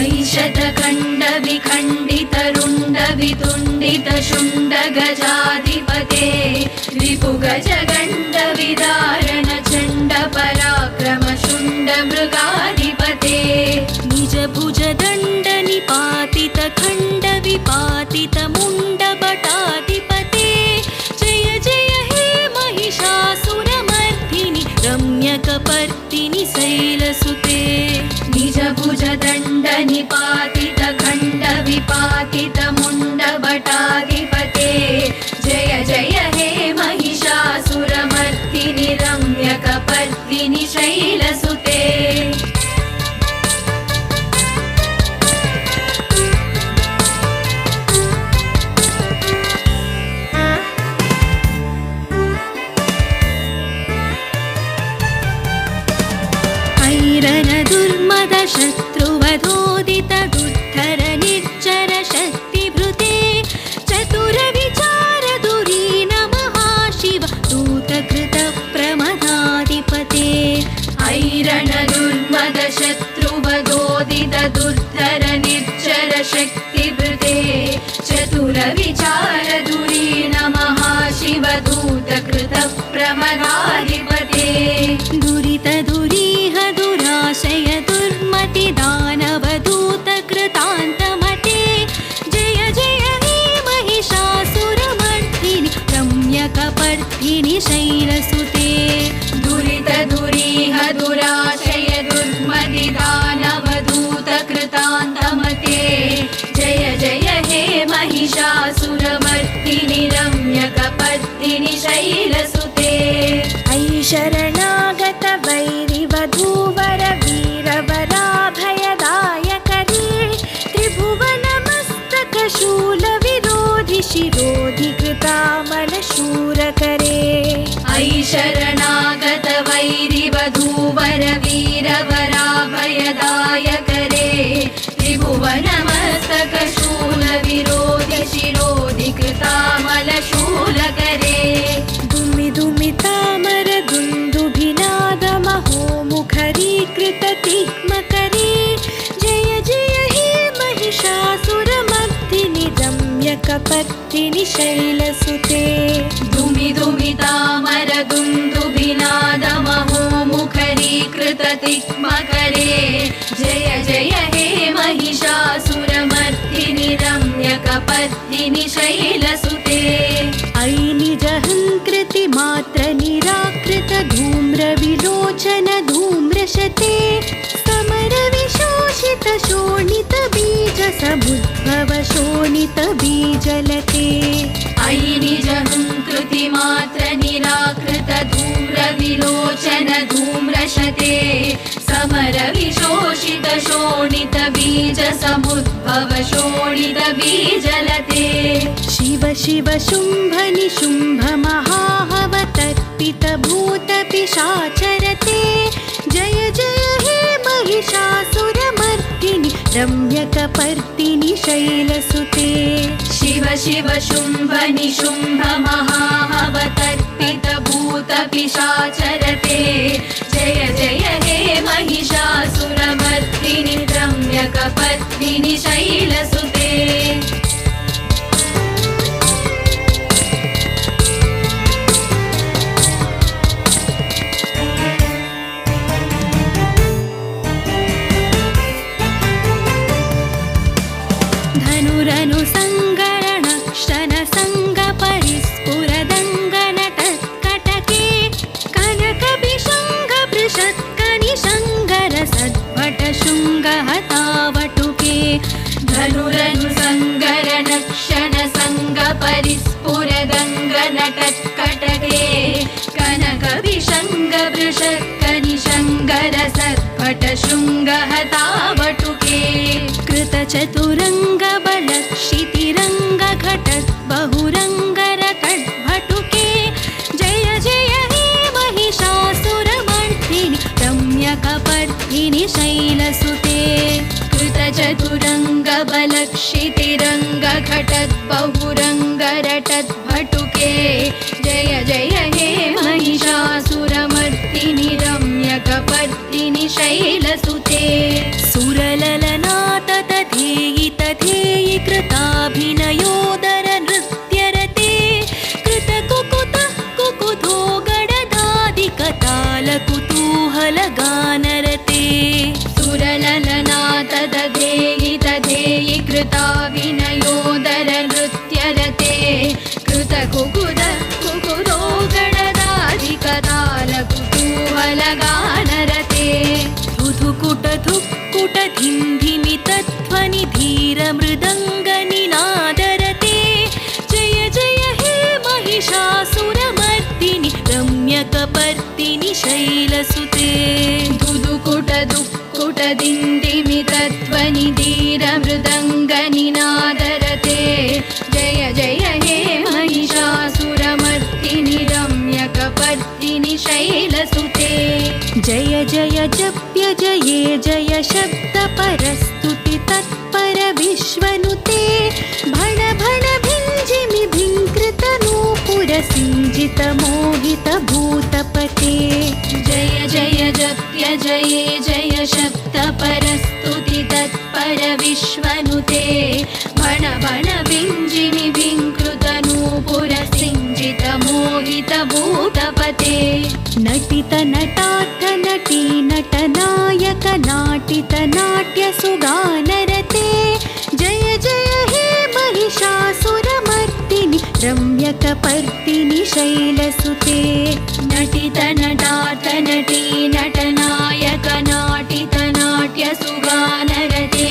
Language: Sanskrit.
ऐषतखण्डविखण्डितरुण्डवितुण्डितशुण्डगजाधिपते रिपुगजगण्डविदारण चण्डपराक्रमशुण्डमृगाधिपते निजभुजदण्डनिपातितखण्डविपातितमुण्डभटाधिपते जय जय हे महिषासुरमर्दिनि रम्यकपर्दिनि शैलसुते निजभुजदण्डनिपातितखण्डविपातितमुण्डभटाधिपते जय जय हे महिषासुरमर्दिनि रम्यकपर्दिनि शैलसुते ऐरनदुर्मदशत्रुवधोदित दुर्धर निर्जर शक्तिभृते चतुरविचारधुरी नमः शिव दूतकृतप्रमदाधिपते ऐरणदुर्मदशत्रुवधोदित दुर्धर निर्जर शक्तिभृते चतुरविचारधुरी नमः शिव दूतकृतप्रमदाधिपते दुरितदुरीह दुराशय दुर्मतिदानवदूतकृतान्तमते जय जय हे महिषासुरमर्दिनि रम्यकपर्दिनि शैलसुते दुरितदुरीह दुराशय दुर्मतिदानवदूतकृतान्तमते जय जय हे महिषासुरमर्दिनि रम्यकपर्दिनि शैलसुते ऐशरणागत वैरिवधूवर वीरवराभयदायकरे त्रिभुवनमस्तकशूलविरोधि शिरोधिकृतामलशूरकरे ऐशरणागत वैरिवधूवर वीरवराभयदायकरे त्रिभुवनमस्तकशूलविरोधि शिरोधिकृतामलशूलकरे दुमिदुमितामर दुन्दुभिनादमहोमुखरीकृततिग्मकरे जय जय हे महिषासुरमर्दिनि रम्यकपर्दिनि शैलसुते दुमिदुमितामर दुन्दुभिनादमहोमुखरीकृततिग्मकरे जय जय हे महिषासुरमर्दिनि रम्यकपर्दिनि शैलसुते ऐ निजहङ्कृति मात्र निराकृत धूम्रविलोचन धूम्रशते समर विशोषित शोणित बीज समुद्भव शोणित बीजलते ऐ निजहङ्कृति मात्र निराकृत धूम्रविलोचन धूम्रशते समर विशोषित शोणित बीज समुद्भव शोणित बीजलते शिव शिव शुम्भ निशुम्भ महाहवतर्पित भूत पिशाचरते जय जय हे महिषासुरमर्दिनि रम्यकपर्दिनि शैलसुते शिव शिव शुम्भ निशुम्भ महाहवतर्पित भूत पिशाचरते जय जय हे महिषासुरमर्दिनि रम्यकपर्दिनि शैलसुते धनुरनुसङ्गरणक्षण सङ्गपरिस्फुरदङ्गनटत्कटके कनकविशङ्गपृषत्कनिशङ्गर सद्भटशृङ्गहतावटुके धनुरनुसङ्गरणक्षण सङ्गपरिस्फुरदङ्गनटत्कटके कनकविशङ्गपृषत्कनिशङ्गर सद्भटशृङ्गहतावटुके कृतचतुरङ्गबलक्षितिरङ्गघटद्बहुरङ्गरकड्भटुके जय जय हे महिषासुरमर्दिनि रम्यकपर्दिनि शैलसुते कृतचतुरङ्गबलक्षितिरङ्गघटद्बहुरङ्गरटद्भटुके जय जय हे महिषासुरमर्दिनि रम्यकपर्दिनि शैलसुते सुरललनाथ विद्युता विनयोदर नृत्यरते कृतकुकुद कुकुरो गणदाधिकताल कुतूहलगानरते धुधुकुट धिन्धिमि तध्वनि धीर मृदङ्गनिनादरते जय जय हे महिषासुरमर्दिनि रम्यकपर्दिनि शैलसुते धुधुकुट दुःकुट दिन्दिमि तध्वनि धीर मृदङ्गनिनादरते जय जय हे महिषासुरमर्दिनि रम्यकपर्दिनि शैलसुते जय जय जप्य जये जय शब्द परस्तुति तत्पर विश्वनुते भण भण भिञ्जिमि भिङ्कृत नूपुर सिञ्जित मोहित भूतपते जय जय जप्य जये जय शब्द परस्तुति तत्पर विश्वनुते भण भण भिञ्जिमि भिङ्कृत नूपुर सिञ्जित मोहित भूतपते नटित नटार्थ नटी नटनायक नाटित नाट्य सुगानरते जय जय हे महिषासुरमर्दिनि रम्यकपर्दिनि शैलसुते नटित नटार्थ नटी नटनायक नाटित नाट्य सुगानरते